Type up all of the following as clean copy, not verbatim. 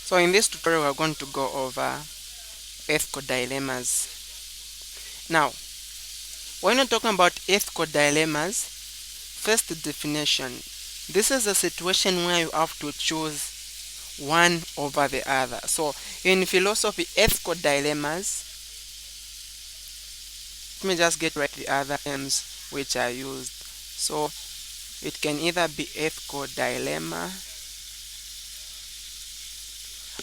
So in this tutorial we're going to go over ethical dilemmas. Now, when we're talking about ethical dilemmas, first the definition. This is a situation where you have to choose one over the other. So in philosophy, ethical dilemmas, let me just get right the other terms which are used. So it can either be ethical dilemma.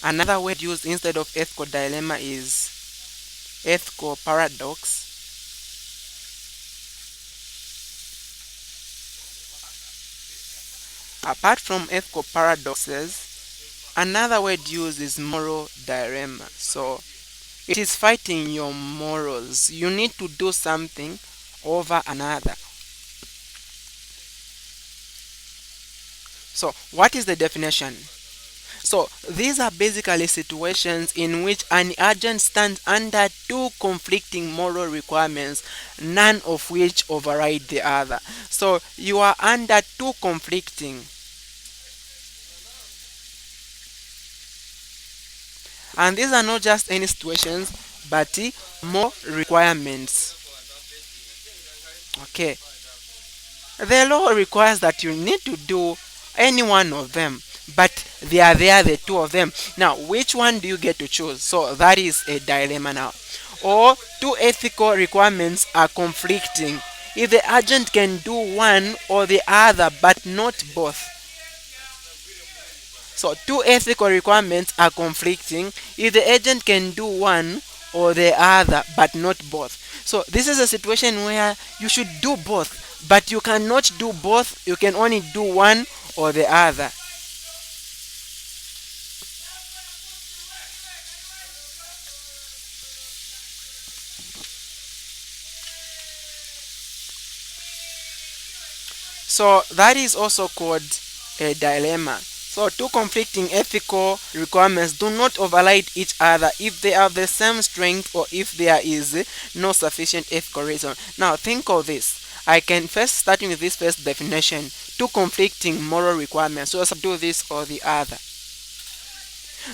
Another word used instead of ethical dilemma is ethical paradox. Apart from ethical paradoxes, another word used is moral dilemma. So it is fighting your morals. You need to do something over another. So what is the definition? So these are basically situations in which an agent stands under two conflicting moral requirements, none of which override the other. So you are under two conflicting, and these are not just any situations but more requirements. Okay, the law requires that you need to do any one of them, but they are there, the two of them. Now which one do you get to choose? So that is a dilemma now. Or two ethical requirements are conflicting. If the agent can do one or the other but not both. So two ethical requirements are conflicting if the agent can do one or the other but not both. So this is a situation where you should do both, but you cannot do both. You can only do one or the other. So that is also called a dilemma. So two conflicting ethical requirements do not override each other if they have the same strength or if there is no sufficient ethical reason. Now think of this. I can first starting with this first definition. Two conflicting moral requirements. So do this or the other.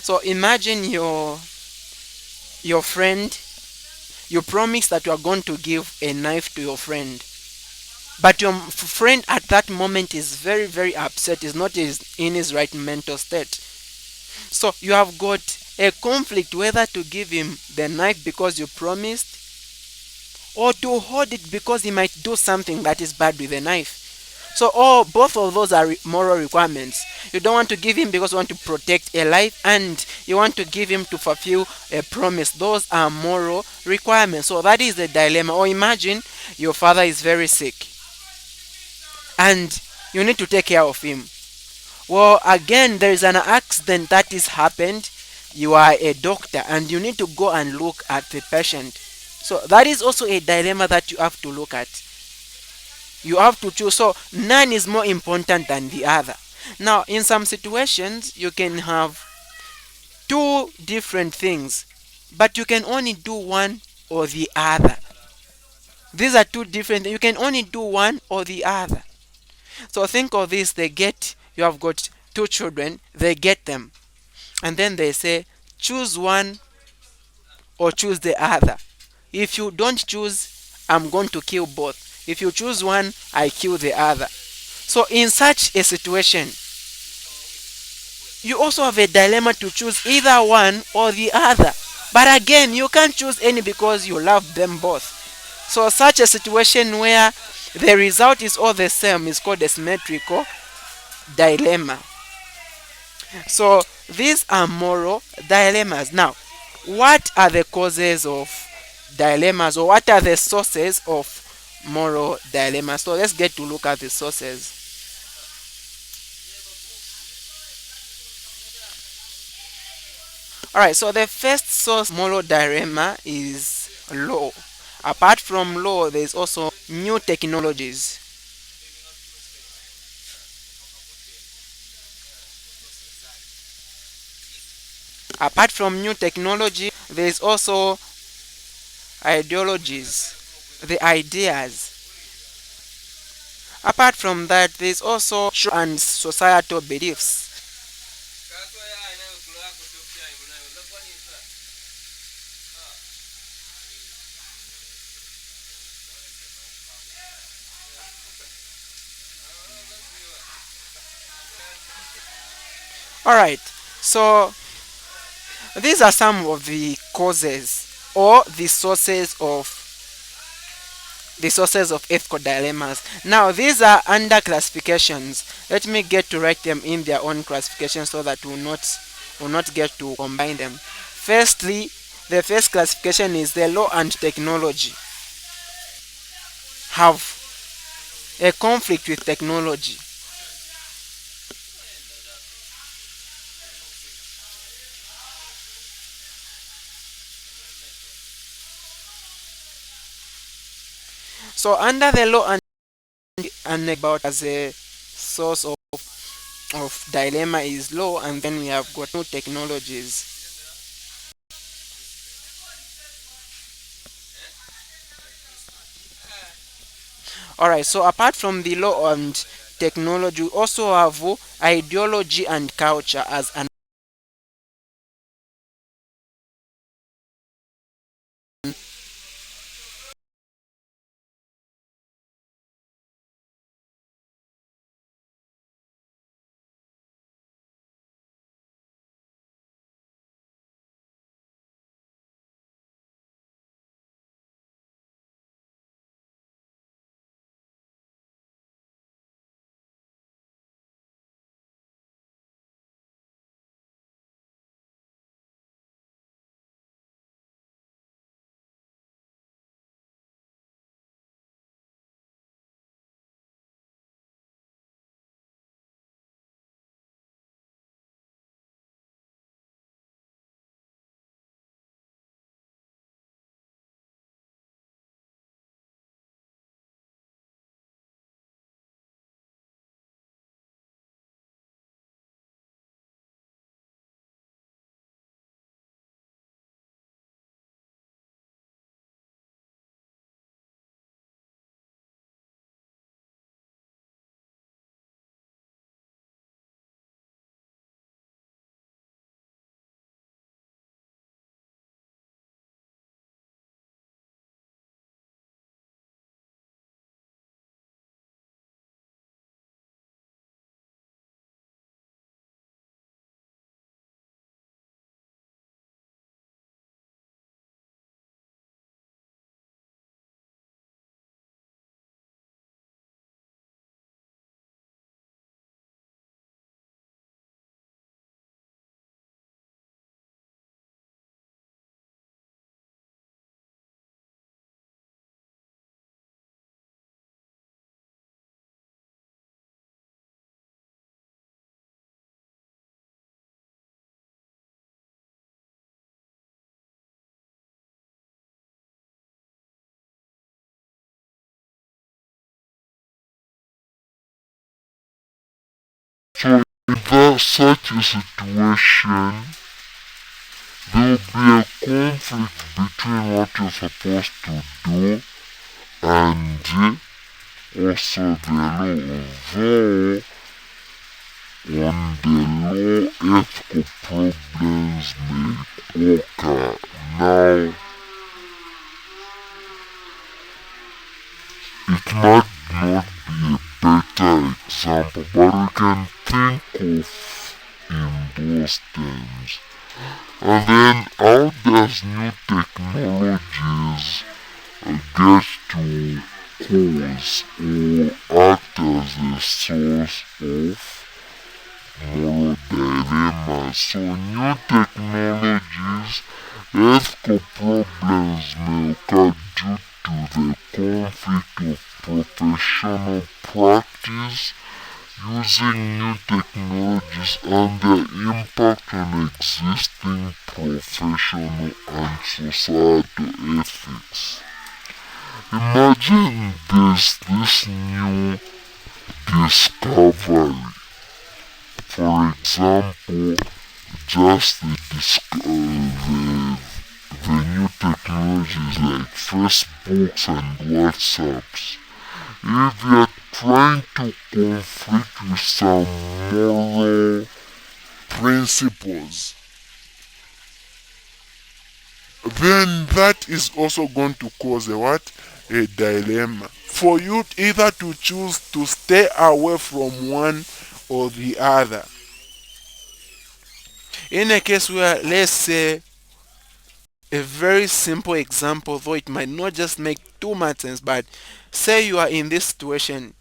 So imagine your friend. You promise that you are going to give a knife to your friend, but your friend at that moment is very upset, is not in his right mental state. So you have got a conflict whether to give him the knife because you promised, or to hold it because he might do something that is bad with the knife. So both of those are moral requirements. You don't want to give him because you want to protect a life, and you want to give him to fulfill a promise. Those are moral requirements. So that is the dilemma. Or imagine your father is very sick and you need to take care of him. Well, again, there is an accident that is happened. You are a doctor and you need to go and look at the patient. So that is also a dilemma that you have to look at. You have to choose. So none is more important than the other. Now, in some situations, you can have two different things, but you can only do one or the other. These are two different. You can only do one or the other. So think of this, you have got two children, they get them, and then they say, choose one or choose the other. If you don't choose, I'm going to kill both. If you choose one, I kill the other. So in such a situation, you also have a dilemma to choose either one or the other. But again, you can't choose any because you love them both. So such a situation where the result is all the same is called a symmetrical dilemma. So these are moral dilemmas. Now, what are the causes of dilemmas, or what are the sources of moral dilemmas? So let's get to look at the sources. Alright, so the first source moral dilemma is law. Apart from law, there is also new technologies. Apart from new technology, there is also ideologies, the ideas. Apart from that, there is also and societal beliefs. All right. So these are some of the causes or the sources of ethical dilemmas. Now, these are under classifications. Let me get to write them in their own classification so that we'll not get to combine them. Firstly, the first classification is the law and technology have a conflict with technology. So under the law and about as a source of dilemma is law, and then we have got new technologies. All right, so apart from the law and technology, we also have ideology and culture as an. So in that such a situation, there will be a conflict between what you're supposed to do and also the law. Though on the law, ethical problems may occur. Now, it might not be a better example, but we can think of in those terms. And then how does new technologies get to cause or act as a source of moral dilemmas? So new technologies, ethical problems may occur due to the conflict of professional practice using new technologies and their impact on existing professional and societal ethics. Imagine this new discovery. For example, just the new technologies like Facebooks and WhatsApps. If you're trying to conflict with some moral principles, then that is also going to cause a what? A dilemma. For you either to choose to stay away from one or the other. In a case where, let's say, a very simple example, though it might not just make too much sense, but say you are in this situation,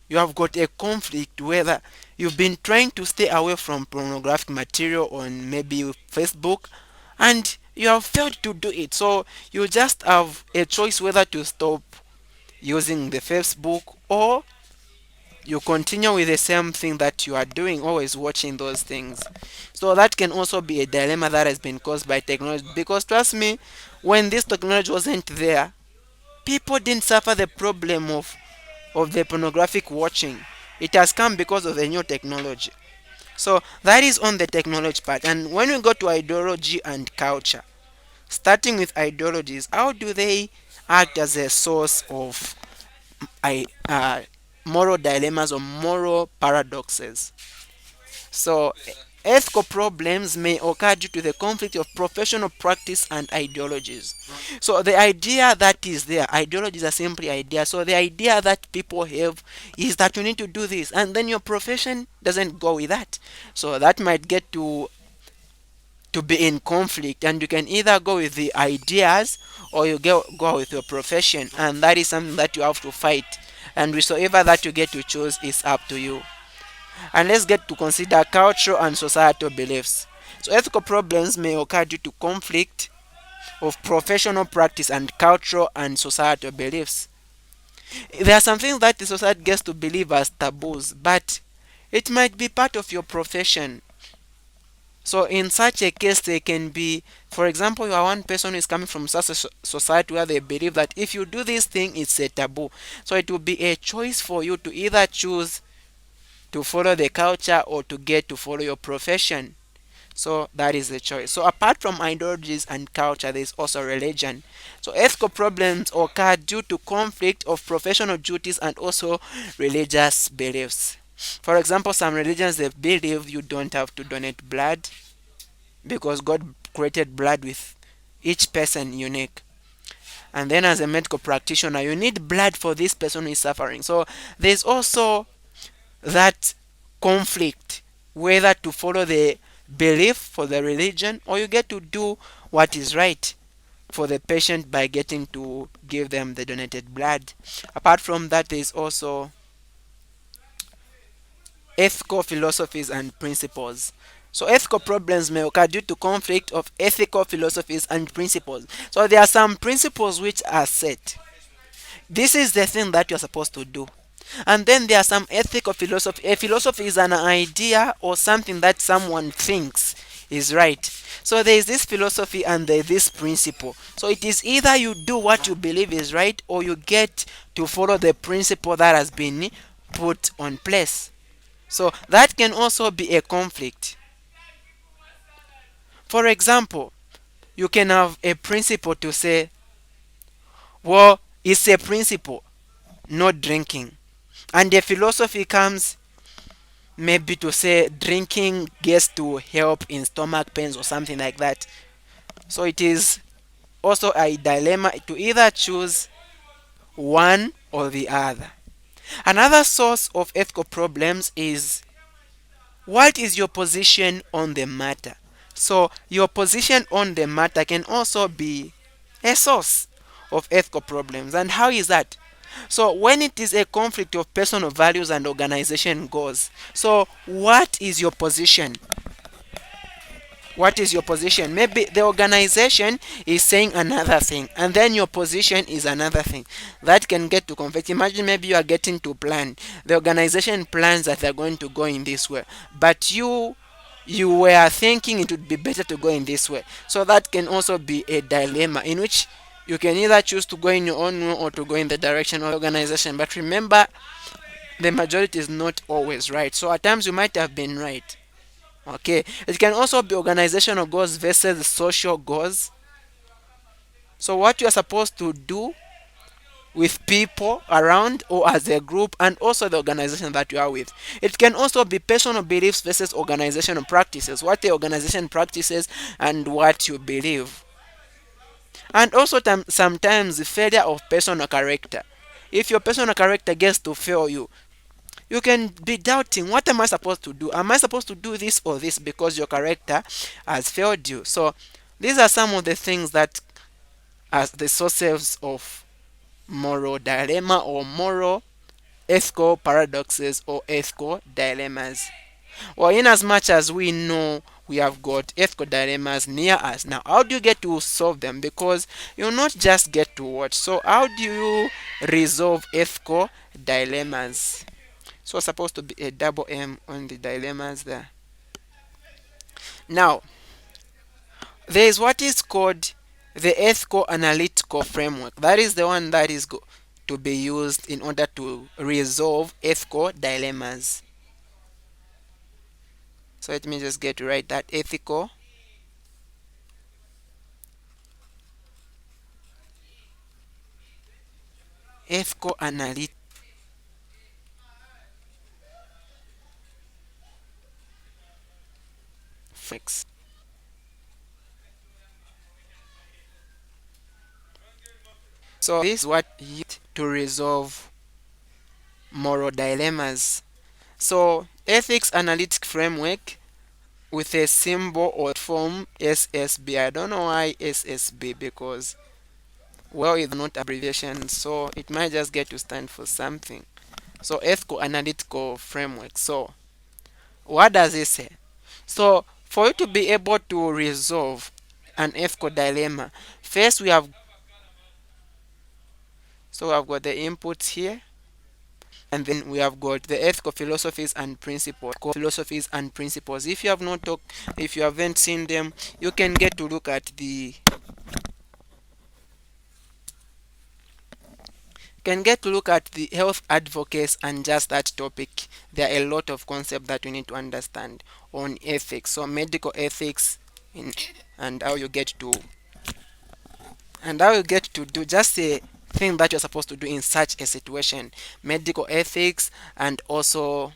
you have got a conflict whether you've been trying to stay away from pornographic material on maybe Facebook and you have failed to do it. So you just have a choice whether to stop using the Facebook or you continue with the same thing that you are doing, always watching those things. So that can also be a dilemma that has been caused by technology, because trust me, when this technology wasn't there, people didn't suffer the problem of the pornographic watching. It has come because of the new technology. So that is on the technology part. And when we go to ideology and culture, starting with ideologies, how do they act as a source of I, moral dilemmas or moral paradoxes? So, ethical problems may occur due to the conflict of professional practice and ideologies. So, the idea that is there, ideologies are simply ideas. So, the idea that people have is that you need to do this, and then your profession doesn't go with that. So, that might get to be in conflict, and you can either go with the ideas or you go with your profession, and that is something that you have to fight. And whichever that you get to choose is up to you. And let's get to consider cultural and societal beliefs. So ethical problems may occur due to conflict of professional practice and cultural and societal beliefs. There are some things that the society gets to believe as taboos, but it might be part of your profession. So in such a case, they can be, for example, you are one person who is coming from such a society where they believe that if you do this thing, it's a taboo. So it will be a choice for you to either choose to follow the culture or to get to follow your profession. So that is the choice. So apart from ideologies and culture, there is also religion. So ethical problems occur due to conflict of professional duties and also religious beliefs. For example, some religions they believe you don't have to donate blood because God created blood with each person unique. And then as a medical practitioner, you need blood for this person who is suffering. So there's also that conflict whether to follow the belief for the religion or you get to do what is right for the patient by getting to give them the donated blood. Apart from that, there is also ethical philosophies and principles. So ethical problems may occur due to conflict of ethical philosophies and principles. So there are some principles which are set. This is the thing that you're supposed to do. And then there are some ethical philosophy. A philosophy is an idea or something that someone thinks is right. So there is this philosophy and there is this principle. So it is either you do what you believe is right or you get to follow the principle that has been put on place. So that can also be a conflict. For example, you can have a principle to say, well, it's a principle, not drinking. And the philosophy comes maybe to say drinking gets to help in stomach pains or something like that. So it is also a dilemma to either choose one or the other. Another source of ethical problems is what is your position on the matter? So your position on the matter can also be a source of ethical problems. And how is that? So when it is a conflict of personal values and organization goals, so what is your position? What is your position? Maybe the organization is saying another thing, and then your position is another thing. That can get to conflict. Imagine maybe you are getting to plan. The organization plans that they're going to go in this way, but you were thinking it would be better to go in this way. So that can also be a dilemma in which you can either choose to go in your own way or to go in the direction of the organization. But remember, the majority is not always right. So at times you might have been right. Okay. It can also be organizational goals versus social goals. So what you are supposed to do with people around or as a group and also the organization that you are with. It can also be personal beliefs versus organizational practices. What the organization practices and what you believe. And also sometimes the failure of personal character. If your personal character gets to fail you, you can be doubting, what am I supposed to do? Am I supposed to do this or this because your character has failed you? So these are some of the things that are the sources of moral dilemma or moral ethical paradoxes or ethical dilemmas. Well, in as much as we know we have got ethical dilemmas near us, now how do you get to solve them? Because you not just get to watch. So how do you resolve ethical dilemmas? So supposed to be a double M on the dilemmas there. Now, there is what is called the ethical analytical framework. That is the one that is to be used in order to resolve ethical dilemmas. So let me just get to write that ethical analytics. So this is what used to resolve moral dilemmas. So ethics analytic framework with a symbol or form SSB. I don't know why SSB, because well, it's not abbreviation, so it might just get to stand for something. So ethical analytical framework. So what does it say? So for you to be able to resolve an ethical dilemma, first we have got the inputs here, and then we have got the ethical philosophies and principles. If you have not talked, if you haven't seen them, you can get to look at the health advocates and just that topic. There are a lot of concepts that you need to understand on ethics. So medical ethics in, and how you get to do just a thing that you're supposed to do in such a situation. Medical ethics, and also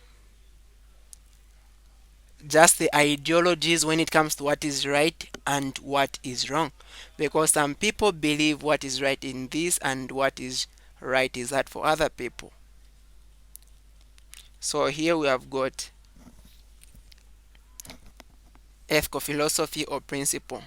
just the ideologies when it comes to what is right and what is wrong, because some people believe what is right in this and what is right is that for other people. So here we have got ethical philosophy or principle.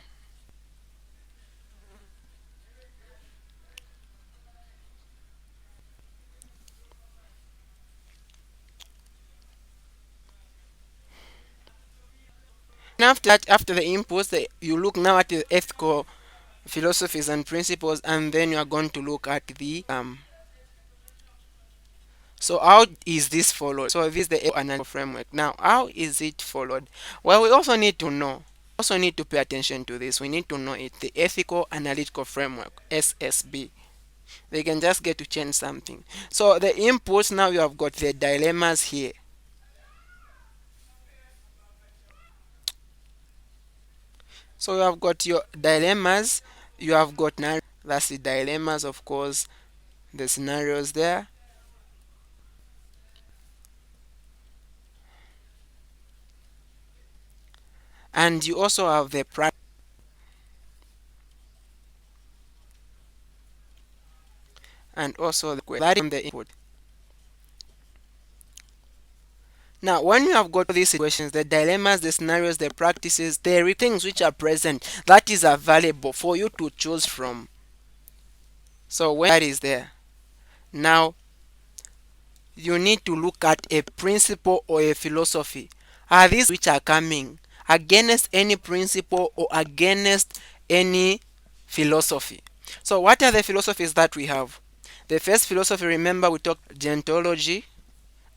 And after that, after the inputs, you look now at the ethical philosophies and principles, and then you are going to look at the so how is this followed? So this is the analytical framework. Now, how is it followed? Well, we also need to know, also need to pay attention to this. We need to know it, the ethical analytical framework, SSB. They can just get to change something. So the inputs, now you have got the dilemmas here. So you have got your dilemmas, you have got now, that's the dilemmas, of course, the scenarios there. And you also have the and also the input. Now, when you have got these situations, the dilemmas, the scenarios, the practices, the things which are present that is available for you to choose from. So when that is there, now you need to look at a principle or a philosophy. Are these which are coming against any principle or against any philosophy? So what are the philosophies that we have? The first philosophy, remember we talked gerontology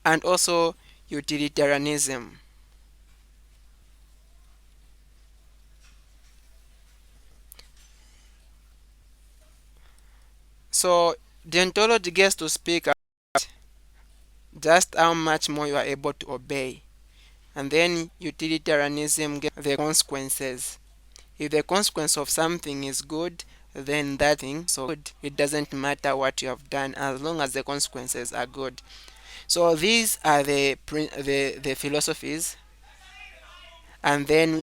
and also utilitarianism. So deontology gets to speak about just how much more you are able to obey. And then utilitarianism gets the consequences. If the consequence of something is good, then that thing so good. It doesn't matter what you have done as long as the consequences are good. So these are the philosophies. And then